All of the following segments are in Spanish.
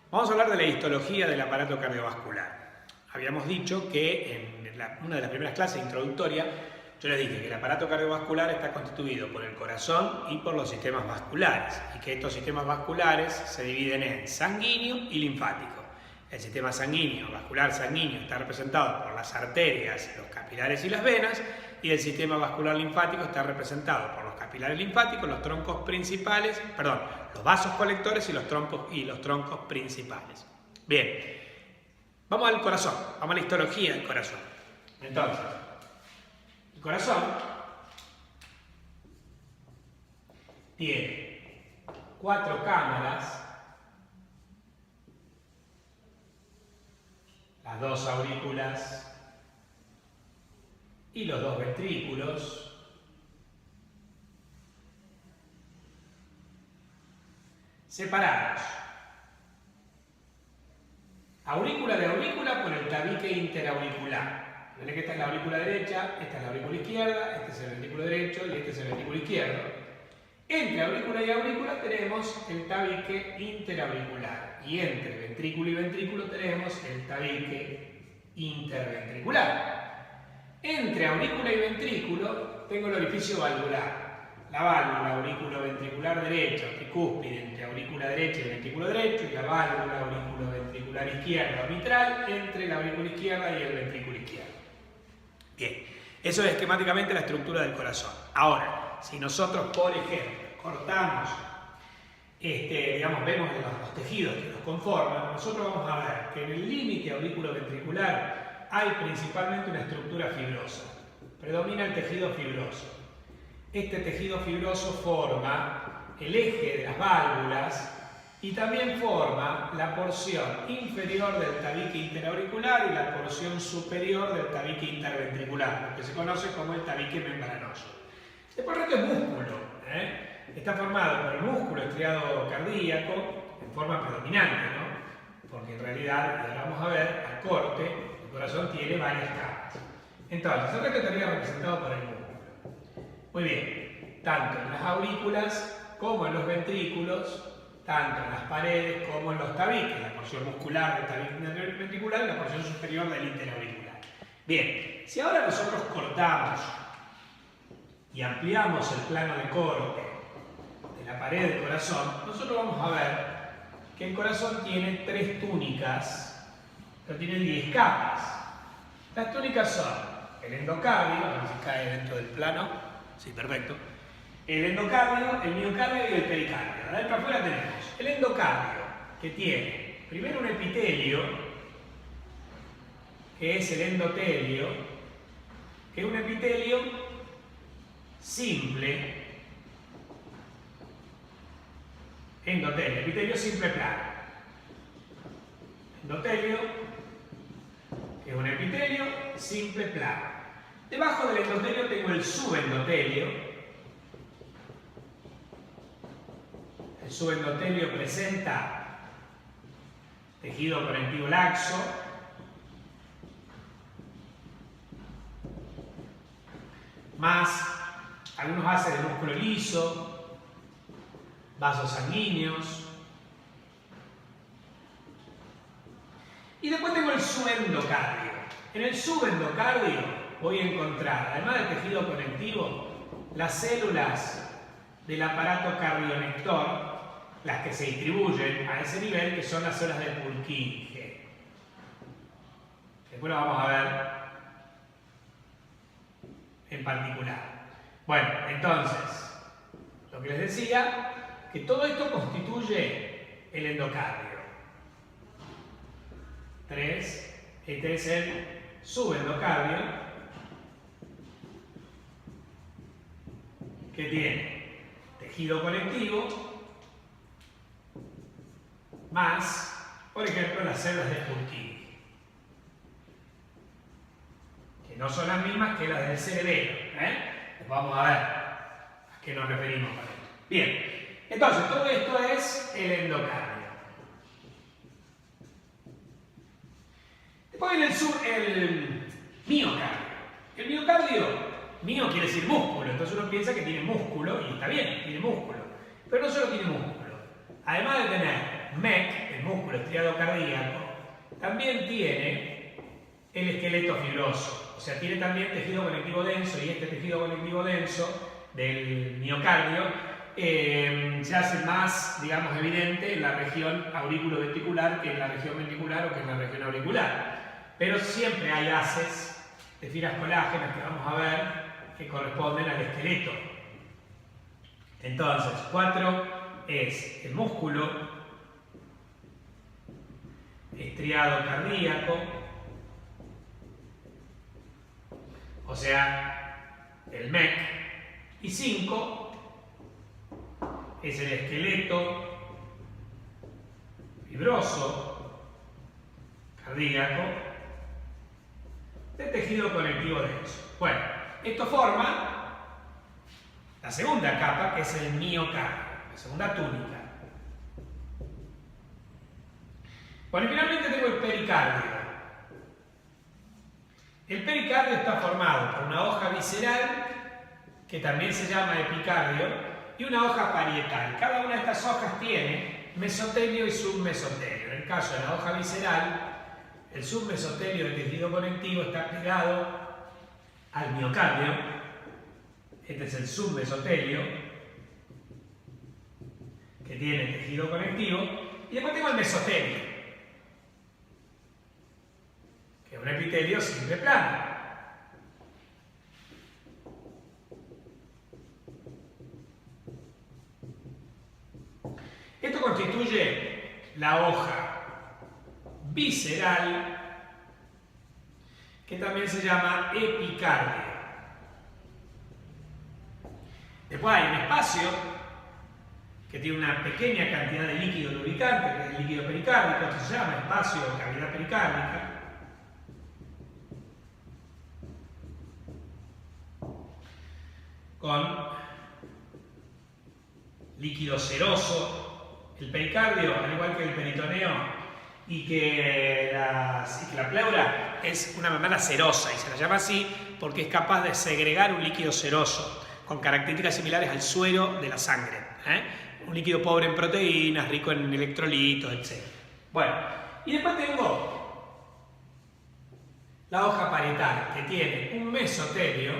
Vamos a hablar de la histología del aparato cardiovascular. Habíamos dicho que en una de las primeras clases introductorias yo les dije que el aparato cardiovascular está constituido por el corazón y por los sistemas vasculares y que estos sistemas vasculares se dividen en sanguíneo y linfático. El sistema sanguíneo, vascular sanguíneo, está representado por las arterias, los capilares y las venas, y el sistema vascular linfático está representado por los capilares linfáticos, los troncos principales, los vasos colectores y los troncos principales. Bien, vamos al corazón, vamos a la histología del corazón. Entonces, el corazón tiene 4 cámaras, las 2 aurículas y los 2 ventrículos, separados aurícula de aurícula por el tabique interauricular. Ven que esta es la aurícula derecha, esta es la aurícula izquierda, este es el ventrículo derecho y este es el ventrículo izquierdo. Entre aurícula y aurícula tenemos el tabique interauricular y entre ventrículo y ventrículo tenemos el tabique interventricular. Entre aurícula y ventrículo tengo el orificio valvular. La válvula auriculoventricular derecha, tricúspide, entre aurícula derecha y ventrículo derecho, y la válvula auriculoventricular izquierda mitral entre la aurícula izquierda y el ventrículo izquierdo. Bien, eso es esquemáticamente la estructura del corazón. Ahora, si nosotros, por ejemplo, cortamos, vemos los tejidos que los conforman, nosotros vamos a ver que en el límite auriculoventricular hay principalmente una estructura fibrosa. Predomina el tejido fibroso. Este tejido fibroso forma el eje de las válvulas y también forma la porción inferior del tabique interauricular y la porción superior del tabique interventricular, lo que se conoce como el tabique membranoso. Después el resto es músculo. Está formado por el músculo estriado cardíaco en forma predominante, ¿no? Porque en realidad, ya vamos a ver, al corte, el corazón tiene varias capas. Entonces, el resto estaría representado por el músculo. Muy bien, tanto en las aurículas como en los ventrículos, tanto en las paredes como en los tabiques, la porción muscular del tabique interventricular y la porción superior del interauricular. Bien, si ahora nosotros cortamos y ampliamos el plano de corte de la pared del corazón, nosotros vamos a ver que el corazón tiene 3 túnicas, pero tiene 10 capas. Las túnicas son el endocardio, a ver si cae dentro del plano. Sí, perfecto. El endocardio, el miocardio y el pericardio. De ahí para afuera tenemos el endocardio, que tiene primero un epitelio, que es el endotelio, que es un epitelio simple, endotelio, epitelio simple plano. Endotelio, que es un epitelio simple plano. Debajo del endotelio tengo el subendotelio. El subendotelio presenta tejido conectivo laxo, más algunos haces de músculo liso, vasos sanguíneos. Y después tengo el subendocardio. En el subendocardio voy a encontrar, además del tejido conectivo, las células del aparato cardionector, las que se distribuyen a ese nivel, que son las células de Purkinje. Después lo vamos a ver en particular. Bueno, entonces, lo que les decía, que todo esto constituye el endocardio. 3, este es el subendocardio, que tiene tejido conectivo más, por ejemplo, las células de Purkinje, que no son las mismas que las del cerebelo. Vamos a ver a qué nos referimos con esto. Bien, entonces todo esto es el endocardio. Después viene el miocardio. El miocardio, mio quiere decir músculo, entonces uno piensa que tiene músculo y está bien, tiene músculo. Pero no solo tiene músculo. Además de tener MEC, el músculo o estriado cardíaco, también tiene el esqueleto fibroso. O sea, tiene también tejido conectivo denso, y este tejido conectivo denso del miocardio se hace más, digamos, evidente en la región auriculoventricular que en la región ventricular o que en la región auricular. Pero siempre hay haces de fibras colágenas que vamos a ver que corresponden al esqueleto. Entonces, 4 es el músculo estriado cardíaco, o sea, el MEC, y 5 es el esqueleto fibroso cardíaco de tejido conectivo denso. Bueno, esto forma la segunda capa, que es el miocardio, la segunda túnica. Bueno, y finalmente tengo el pericardio. El pericardio está formado por una hoja visceral, que también se llama epicardio, y una hoja parietal. Cada una de estas hojas tiene mesotelio y submesotelio. En el caso de la hoja visceral, el submesotelio del tejido conectivo está pegado al miocardio. Este es el submesotelio, que tiene tejido conectivo. Y después tengo el mesotelio, que es un epitelio simple plano. Esto constituye la hoja visceral, que también se llama epicardio. Después hay un espacio que tiene una pequeña cantidad de líquido lubricante, que es el líquido pericárdico. Esto se llama espacio o cavidad pericárdica. Con líquido seroso. El pericardio, al igual que el peritoneo y que la pleura, es una membrana serosa, y se la llama así porque es capaz de segregar un líquido seroso con características similares al suero de la sangre. Un líquido pobre en proteínas, rico en electrolitos, etc. Bueno, y después tengo la hoja parietal, que tiene un mesotelio,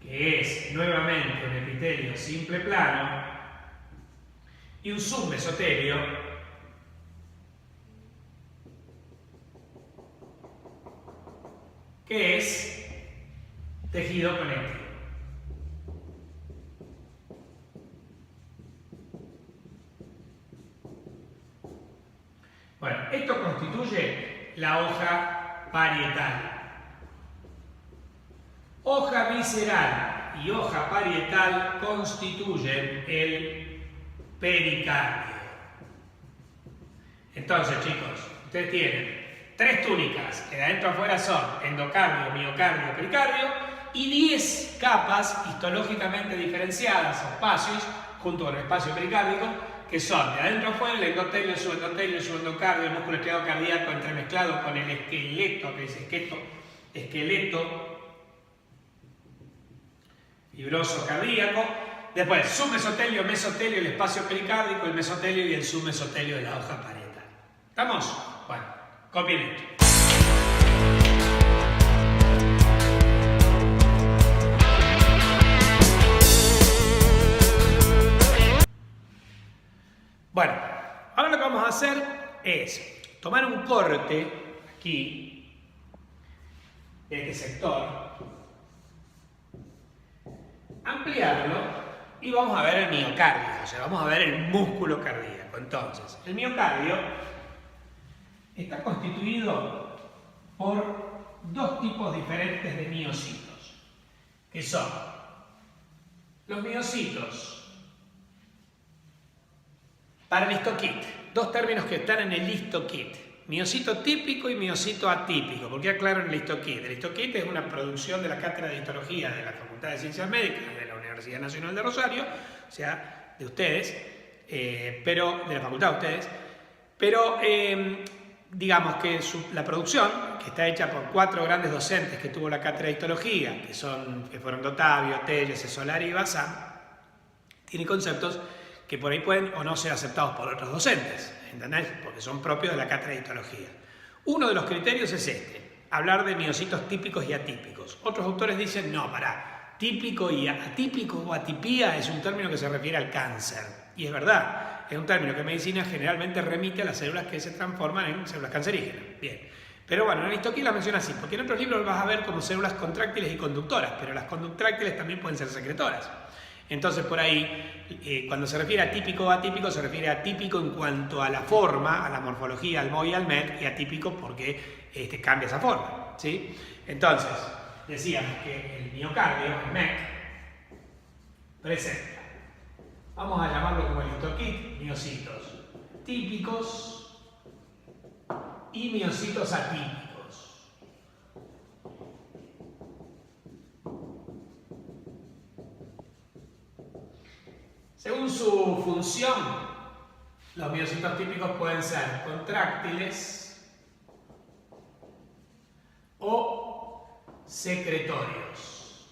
que es nuevamente un epitelio simple plano, y un submesotelio, que es tejido conectivo. Bueno, esto constituye la hoja parietal. Hoja visceral y hoja parietal constituyen el pericardio. Entonces, chicos, ustedes tienen 3 túnicas, que de adentro a afuera son endocardio, miocardio, pericardio, y 10 capas histológicamente diferenciadas, espacios, junto con el espacio pericárdico, que son de adentro a afuera el endotelio, el subendocardio, el músculo estriado cardíaco entremezclado con el esqueleto, que es esqueleto fibroso cardíaco. Después, submesotelio, mesotelio, el espacio pericárdico, el mesotelio y el submesotelio de la hoja parietal. ¿Estamos? Bueno, copien esto. Bueno, ahora lo que vamos a hacer es tomar un corte aquí, de este sector, ampliarlo y vamos a ver el miocardio, o sea, vamos a ver el músculo cardíaco. Entonces, el miocardio está constituido por 2 tipos diferentes de miocitos, que son los miocitos para el histokit, 2 términos que están en el histokit: miocito típico y miocito atípico. ¿Por qué aclaro en el histokit? El histokit es una producción de la Cátedra de Histología de la Facultad de Ciencias Médicas de la Universidad Nacional de Rosario, o sea, de ustedes, pero de la facultad de ustedes, pero digamos que la producción, que está hecha por 4 grandes docentes que tuvo la Cátedra de Histología, que fueron Dotavio, Telles, Solari y Bazán, tiene conceptos que por ahí pueden o no ser aceptados por otros docentes, ¿entendés? Porque son propios de la cátedra de histología. Uno de los criterios es este, hablar de miocitos típicos y atípicos. Otros autores dicen, no, pará, típico y atípico o atipía es un término que se refiere al cáncer. Y es verdad, es un término que en medicina generalmente remite a las células que se transforman en células cancerígenas. Bien. Pero bueno, en Aristoquía la menciona así, porque en otros libros vas a ver como células contráctiles y conductoras, pero las contráctiles también pueden ser secretoras. Entonces por ahí, cuando se refiere a típico o atípico, se refiere a típico en cuanto a la forma, a la morfología, al MOI y al MET, y atípico porque cambia esa forma, ¿sí? Entonces, decíamos que el miocardio, el MET, presenta, vamos a llamarlo como el histokit, miocitos típicos y miocitos atípicos. Según su función, los miocitos típicos pueden ser contráctiles o secretorios.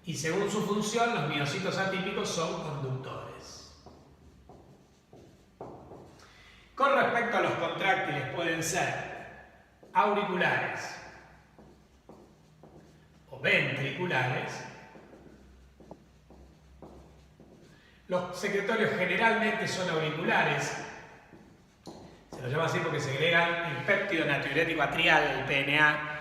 Y según su función, los miocitos atípicos son conductores. Con respecto a los contráctiles, pueden ser auriculares o ventriculares. Los secretorios generalmente son auriculares. Se los llama así porque segregan el péptido natriurético atrial, el PNA,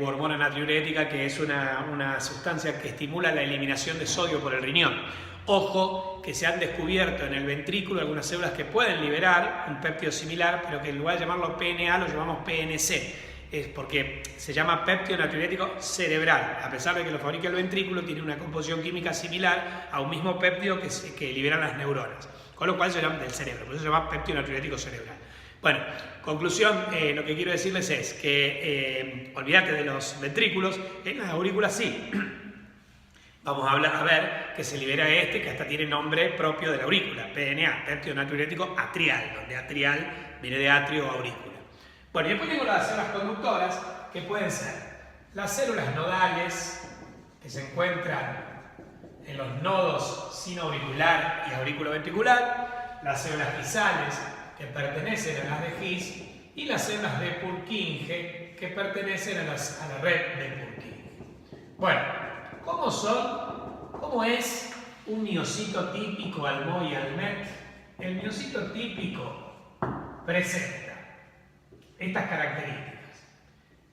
u hormona natriurética, que es una sustancia que estimula la eliminación de sodio por el riñón. Ojo, que se han descubierto en el ventrículo algunas células que pueden liberar un péptido similar, pero que en lugar de llamarlo PNA lo llamamos PNC. Es porque se llama péptido natriurético cerebral. A pesar de que lo fabrica el ventrículo, tiene una composición química similar a un mismo péptido que liberan las neuronas. Con lo cual se llama del cerebro, por eso se llama péptido natriurético cerebral. Bueno, conclusión, lo que quiero decirles es que olvídate de los ventrículos, en las aurículas sí. Vamos a ver que se libera que hasta tiene nombre propio de la aurícula, PNA, péptido natriurético atrial, donde atrial viene de atrio o aurícula. Bueno, y después tengo las células conductoras, que pueden ser las células nodales, que se encuentran en los nodos sinoauricular y auriculoventricular, las células gisales, que pertenecen a las de His, y las células de Purkinje, que pertenecen a la red de Purkinje. Bueno, ¿cómo es un miocito típico al MOI y al MET? El miocito típico presenta estas características.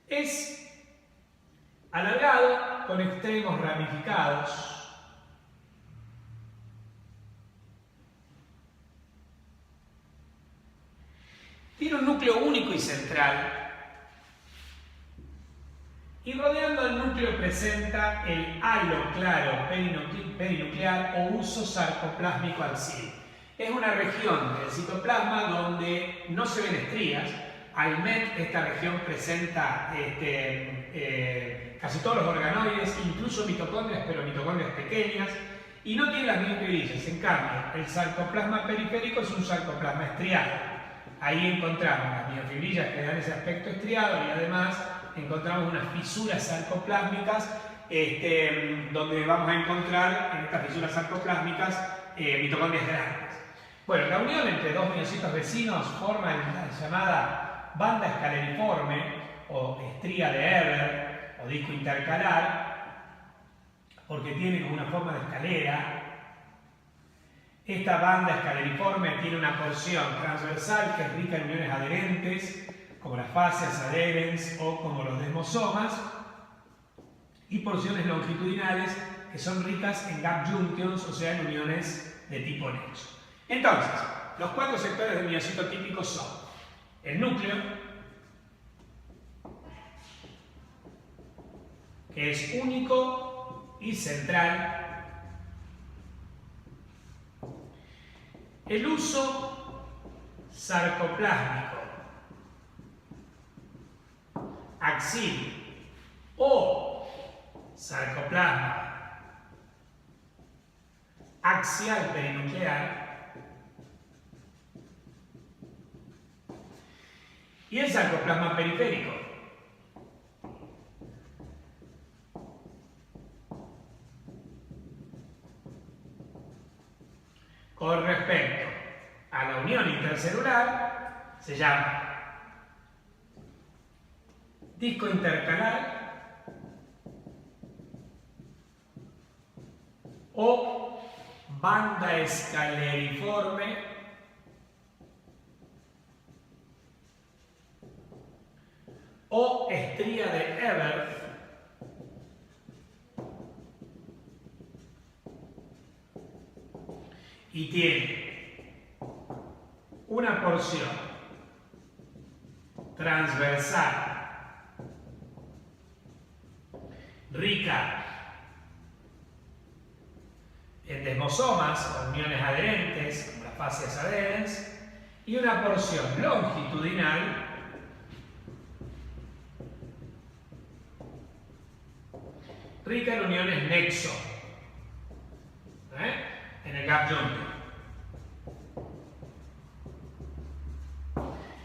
Es alargado con extremos ramificados. Tiene un núcleo único y central. Y rodeando el núcleo presenta el halo claro perinuclear o uso sarcoplásmico axial. Es una región del citoplasma donde no se ven estrías. Al MET esta región presenta casi todos los organoides, incluso mitocondrias, pero mitocondrias pequeñas, y no tiene las miofibrilas. En cambio, el sarcoplasma periférico es un sarcoplasma estriado. Ahí encontramos las miofibrillas que dan ese aspecto estriado y además encontramos unas fisuras sarcoplásmicas donde vamos a encontrar en estas fisuras sarcoplásmicas mitocondrias grandes. Bueno, la unión entre dos miocitos vecinos forma la llamada banda escaleriforme o estría de Eber o disco intercalar, porque tiene como una forma de escalera. Esta banda escaleriforme tiene una porción transversal que es rica en uniones adherentes, como las fascias adherens o como los desmosomas, y porciones longitudinales que son ricas en gap junctions, o sea, en uniones de tipo nexo. Entonces, los cuatro sectores del miocito típico son el núcleo, que es único y central, el uso sarcoplásmico axial o sarcoplasma axial perinuclear, y el sarcoplasma periférico. con respecto a la unión intercelular se llama disco intercalar o banda escaleriforme o estría de Ebert y tiene una porción transversal rica en desmosomas o uniones adherentes, como las fascias adherens, y una porción longitudinal rica en uniones nexo, en el gap junction.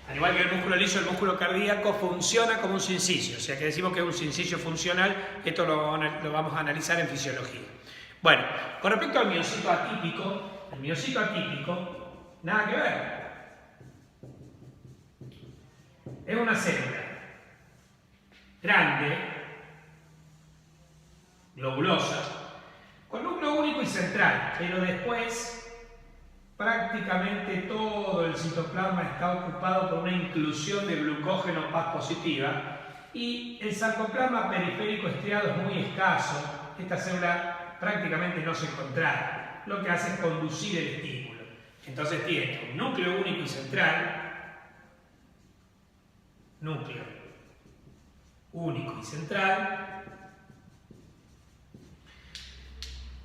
Al igual que el músculo liso, el músculo cardíaco funciona como un sincicio, o sea que decimos que es un sincicio funcional, esto lo vamos a analizar en fisiología. Bueno, con respecto al miocito atípico, el miocito atípico, nada que ver. Es una célula grande, globulosa, con núcleo único y central, pero después prácticamente todo el citoplasma está ocupado por una inclusión de glucógeno paz positiva y el sarcoplasma periférico estriado es muy escaso. Esta célula prácticamente no se contrae, lo que hace es conducir el estímulo. Entonces tiene un núcleo único y central, núcleo único y central,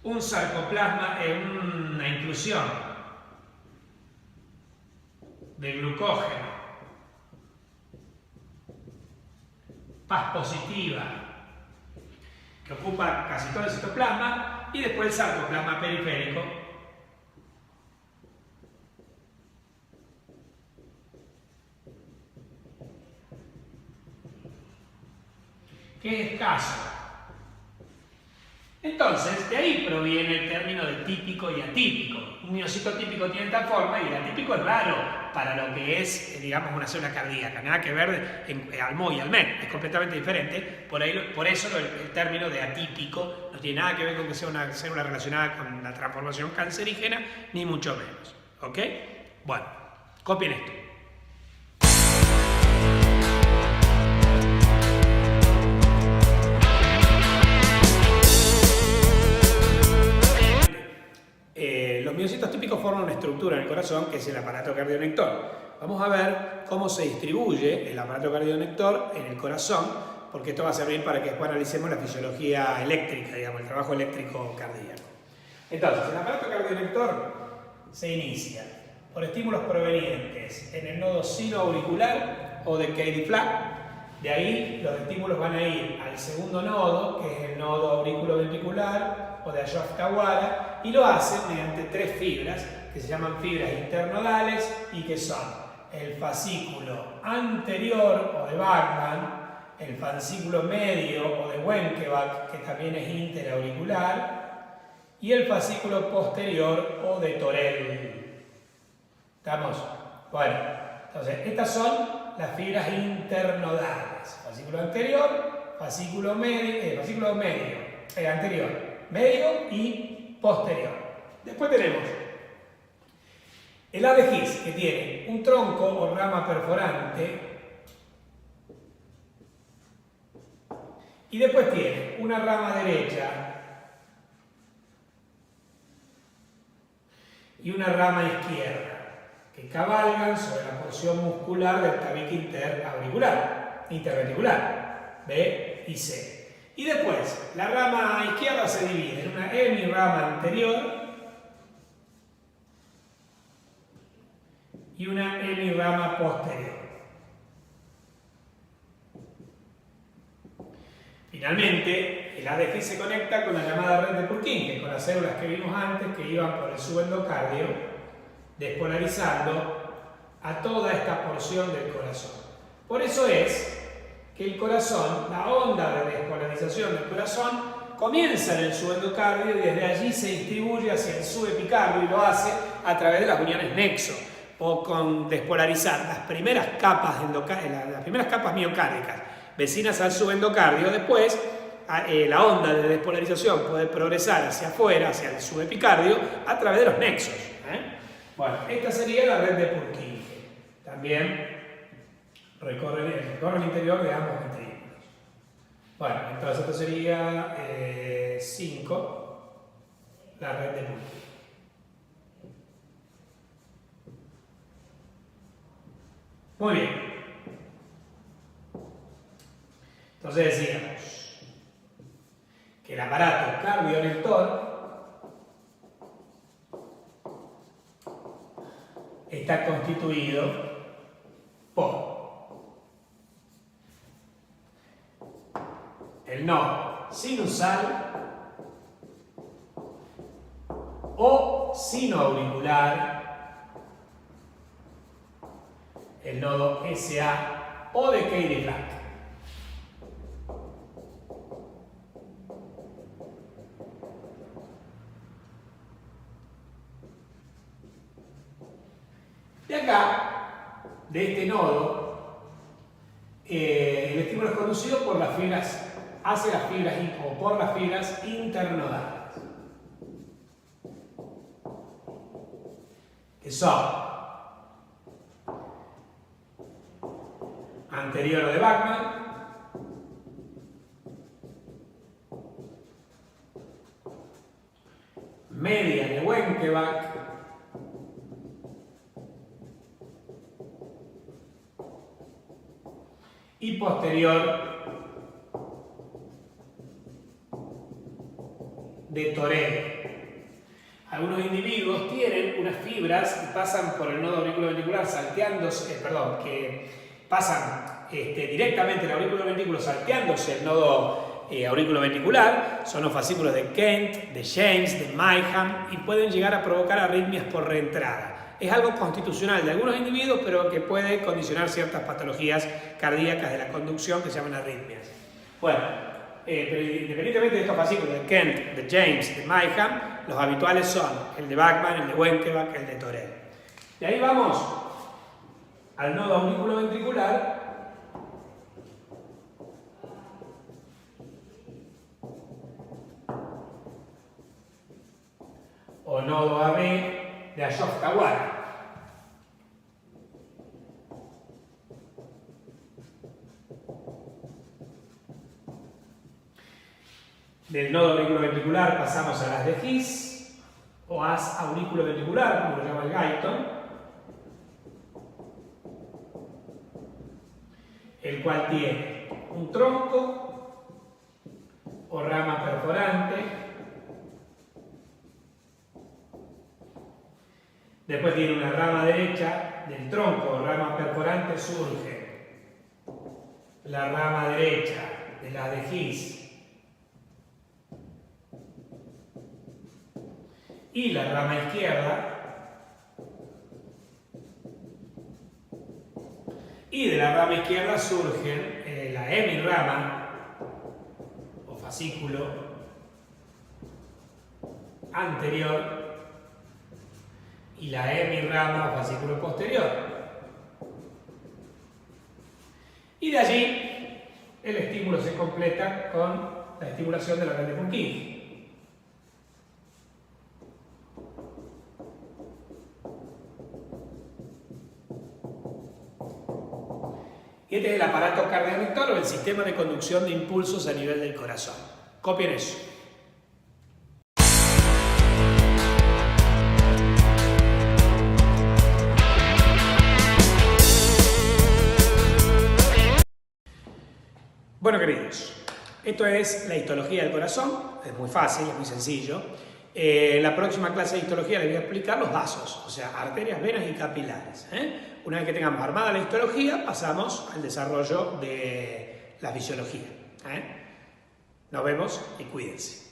un sarcoplasma en una inclusión de glucógeno, paz positiva, que ocupa casi todo el citoplasma, y después el sarcoplasma periférico, que es escaso. Entonces, de ahí proviene el término de típico y atípico. Un miocito típico tiene tal forma y el atípico es raro para lo que es, digamos, una célula cardíaca. Nada que ver al MO y al MEN, es completamente diferente. Por eso el término de atípico no tiene nada que ver con que sea una célula relacionada con la transformación cancerígena, ni mucho menos. ¿Ok? Bueno, copien esto. Los miocitos típicos forman una estructura en el corazón que es el aparato cardionector. Vamos a ver cómo se distribuye el aparato cardionector en el corazón, porque esto va a servir para que después analicemos la fisiología eléctrica, digamos, el trabajo eléctrico cardíaco. Entonces, el aparato cardionector se inicia por estímulos provenientes en el nodo sinoauricular o de Cady-Flack. De ahí los estímulos van a ir al segundo nodo, que es el nodo auriculoventricular o de Ashok-Tawara, y lo hacen mediante tres fibras que se llaman fibras internodales y que son el fascículo anterior o de Bachmann, el fascículo medio o de Wenckebach, que también es interauricular, y el fascículo posterior o de Torel. ¿Estamos? Bueno, entonces estas son las fibras internodales: fascículo anterior, fascículo medio, anterior, medio y posterior. Después tenemos el haz de His, que tiene un tronco o rama perforante, y después tiene una rama derecha y una rama izquierda, que cabalgan sobre la porción muscular del tabique interventricular, B y C. Y después, la rama izquierda se divide en una hemirrama anterior y una hemirrama posterior. Finalmente, el ADG se conecta con la llamada red de Purkinje, con las células que vimos antes que iban por el subendocardio, despolarizando a toda esta porción del corazón. Por eso es que el corazón, la onda de despolarización del corazón, comienza en el subendocardio y desde allí se distribuye hacia el subepicardio y lo hace a través de las uniones nexo o con despolarizar las primeras capas miocárdicas vecinas al subendocardio. Después la onda de despolarización puede progresar hacia afuera, hacia el subepicardio, a través de los nexos. Bueno, esta sería la red de Purkinje. También recorre el interior de ambos ventrículos. Bueno, entonces esto sería 5, la red de Purkinje. Muy bien. Entonces decíamos que el aparato cardiolector está constituido por el nodo sinusal o sinoauricular, el nodo SA o de Cady-Frank. De acá, de este nodo, el estímulo es conducido por las fibras, hacia las fibras o por las fibras internodales, que son anterior de Bachmann, media de Wenckebach y posterior de Tourette. Algunos individuos tienen unas fibras que pasan por el nodo auriculoventricular salteándose, que pasan directamente el auriculoventriculo salteándose el nodo auriculoventricular. Son los fascículos de Kent, de James, de Myham y pueden llegar a provocar arritmias por reentrada. Es algo constitucional de algunos individuos, pero que puede condicionar ciertas patologías cardíacas de la conducción que se llaman arritmias. Bueno, pero independientemente de estos fascículos de Kent, de James, de Myham, los habituales son el de Bachmann, el de Wenckebach, el de Tourette. De ahí vamos al nodo auriculoventricular, o nodo AB de Ashok-Kawara. Del nodo auriculoventricular pasamos a las de His, o as auriculoventricular, como lo llama el Guyton, el cual tiene un tronco o rama perforante, después tiene una rama derecha, del tronco o rama perforante surge la rama derecha de la de His y la rama izquierda, y de la rama izquierda surge la hemirrama o fascículo anterior y la hemirrama o fascículo posterior. Y de allí el estímulo se completa con la estimulación de la red de Purkinje. Y este es el aparato cardiolector o el sistema de conducción de impulsos a nivel del corazón. Copien eso. Bueno, queridos, esto es la histología del corazón. Es muy fácil, es muy sencillo. En la próxima clase de histología les voy a explicar los vasos, o sea, arterias, venas y capilares. Una vez que tengamos armada la histología, pasamos al desarrollo de la fisiología. Nos vemos y cuídense.